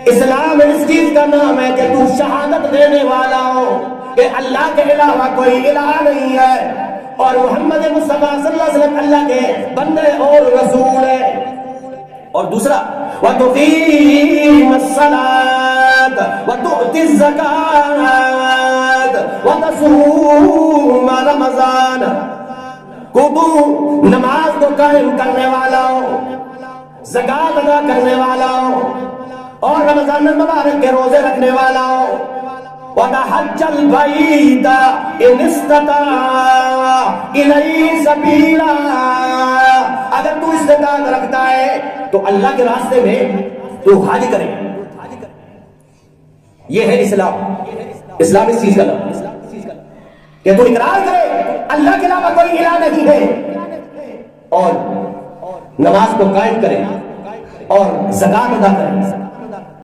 اسلام اس چیز کا نام ہے کہ تو شہادت دینے والا ہو کہ اللہ کے علاوہ کوئی الہ نہیں ہے اور محمد مصطفیٰ صلی اللہ علیہ وسلم اللہ کے بندے اور رسول ہے۔ اور دوسرا وَتُقِيمَ الصَّلَاةَ وَتُؤْتِ الزَّكَاةَ وَتَصُومَ رَمَضَانَ، کو تو نماز کو قائم کرنے والا ہو، زکوٰۃ ادا کرنے والا ہو اور رمضان المبارک کے روزے رکھنے والا ہو۔ وَتَحَجَّ الْبَيْتَ إِنِ اسْتَطَاعَ إِلَيْهِ سَبِيلًا، اگر تو استطاعت رکھتا ہے تو اللہ کے راستے میں تو حج کرے۔ یہ ہے اسلام۔ اسلام اس چیز کا نام کہ تو اقرار کرے اللہ کے علاوہ کوئی الہ نہیں ہے اور نماز کو قائم کرے اور زکوٰۃ ادا کرے۔